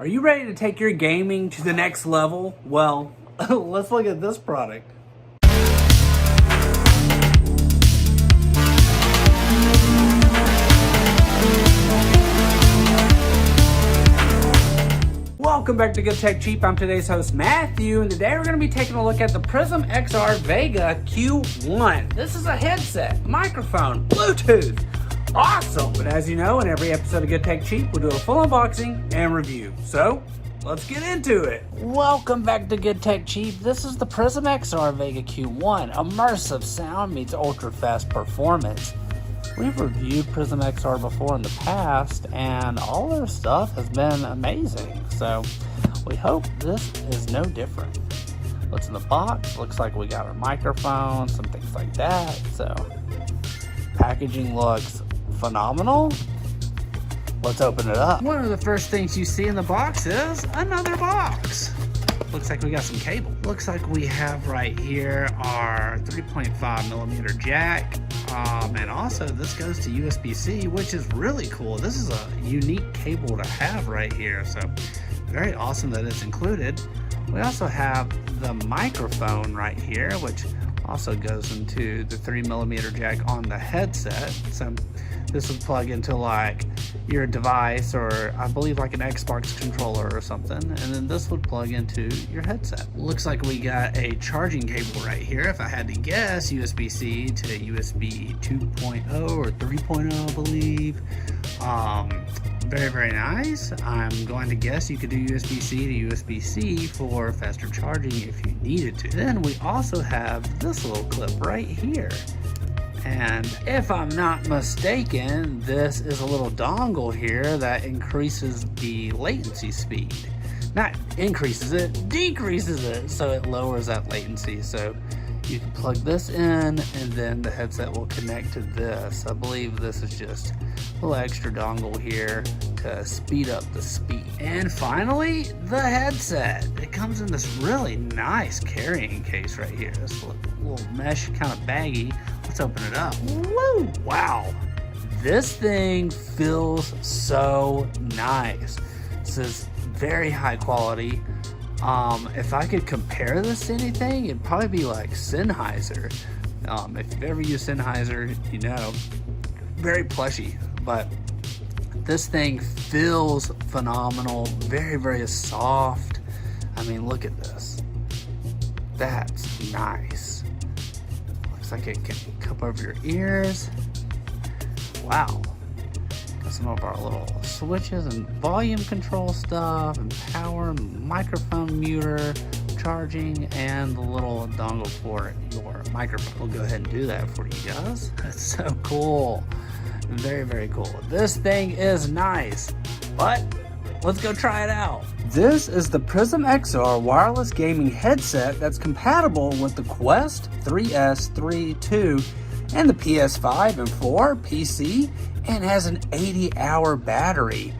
Are you ready to take your gaming to the next level? Well, let's look at this product. Welcome back to Good Tech Cheap. I'm today's host, Matthew, and today we're going to be taking a look at the PRISMXR Vega Q1. This is a headset, microphone, Bluetooth. Awesome! But as you know, in every episode of Good Tech Cheap, we'll do a full unboxing and review. So, let's get into it. Welcome back to Good Tech Cheap. This is the PRISMXR Vega Q1. Immersive sound meets ultra-fast performance. We've reviewed PRISMXR before in the past, and all their stuff has been amazing. So, we hope this is no different. What's in the box? Looks like we got our microphone, some things like that. So, packaging looks phenomenal. Let's open it up. One of the first things you see in the box is another box. Looks like we got some cable. Looks like we have right here our 3.5 millimeter jack. And also this goes to USB-C, which is really cool. This is a unique cable to have right here. So very awesome that it's included. We also have the microphone right here, which also goes into the 3 millimeter jack on the headset. So this would plug into like your device, or I believe like an Xbox controller or something, and then this would plug into your headset. Looks like we got a charging cable right here. If I had to guess, USB-C to USB 2.0 or 3.0, I believe. Very, very nice. I'm going to guess you could do USB-C to USB-C for faster charging if you needed to. Then we also have this little clip right here. And if I'm not mistaken, this is a little dongle here that increases the latency speed. Not increases it, decreases it, so it lowers that latency. So you can plug this in, and then the headset will connect to this. I believe this is just a little extra dongle here to speed up the speed. And finally, the headset. It comes in this really nice carrying case right here. This little mesh kind of baggy. Let's open it up. Woo! Wow. This thing feels so nice. This is very high quality. If I could compare this to anything, it'd probably be like Sennheiser. If you've ever used Sennheiser, you know, very plushy, but this thing feels phenomenal. Very, very soft. I mean, look at this. That's nice. Looks like it can cup over your ears. Wow. Got some of our little switches and volume control stuff, and power, microphone muter, charging, and the little dongle for your microphone. We'll go ahead and do that for you guys. That's so cool. Very, very cool. This thing is nice, but let's go try it out. This is the PRISMXR wireless gaming headset that's compatible with the Quest 3S, 3, 2, and the PS5 and 4 PC, and has an 80-hour battery.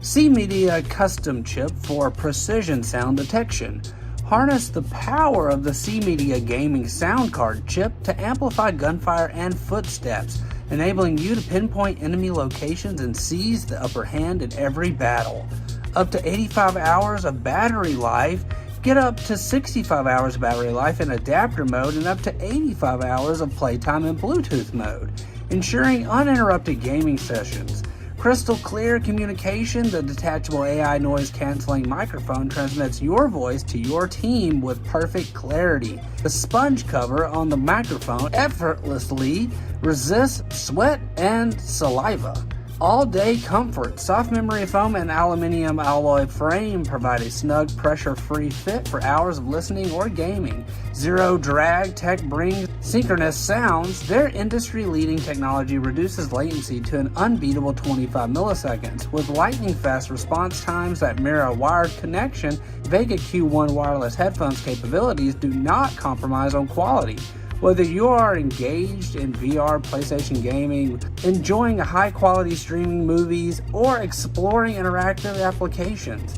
C-Media custom chip for precision sound detection. Harness the power of the C-Media gaming sound card chip to amplify gunfire and footsteps, enabling you to pinpoint enemy locations and seize the upper hand in every battle. Up to 85 hours of battery life. Get up to 65 hours of battery life in adapter mode, and up to 85 hours of playtime in Bluetooth mode, ensuring uninterrupted gaming sessions. Crystal clear communication. The detachable AI noise cancelling microphone transmits your voice to your team with perfect clarity. The sponge cover on the microphone effortlessly resists sweat and saliva. All-day comfort. Soft memory foam and aluminum alloy frame provide a snug, pressure-free fit for hours of listening or gaming. Zero drag tech brings synchronous sounds. Their industry-leading technology reduces latency to an unbeatable 25 milliseconds. With lightning-fast response times that mirror a wired connection, Vega Q1 wireless headphones capabilities do not compromise on quality. Whether you are engaged in VR, PlayStation gaming, enjoying high-quality streaming movies, or exploring interactive applications,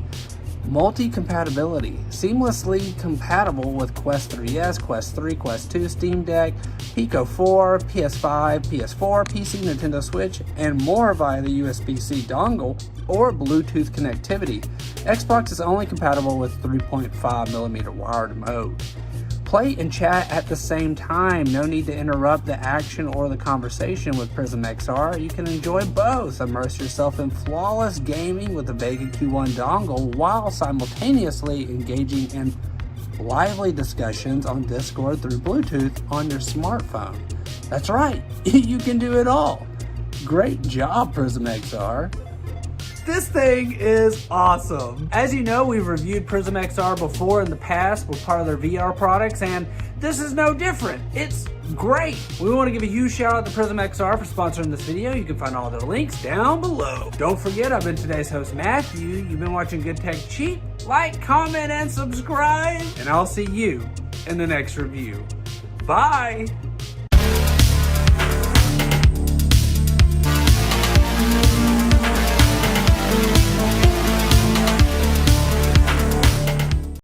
Multi-compatibility, seamlessly compatible with Quest 3S, Quest 3, Quest 2, Steam Deck, Pico 4, PS5, PS4, PC, Nintendo Switch, and more via the USB-C dongle or Bluetooth connectivity. Xbox is only compatible with 3.5mm wired mode. Play and chat at the same time. No need to interrupt the action or the conversation with PRISMXR. You can enjoy both. Immerse yourself in flawless gaming with the Vega Q1 dongle while simultaneously engaging in lively discussions on Discord through Bluetooth on your smartphone. That's right, you can do it all. Great job, PRISMXR. This thing is awesome. As you know, we've reviewed PRISMXR before in the past with part of their VR products, and this is no different. It's great. We want to give a huge shout out to PRISMXR for sponsoring this video. You can find all their links down below. Don't forget, I've been today's host, Matthew. You've been watching Good Tech Cheap. Like, comment, and subscribe, and I'll see you in the next review. Bye.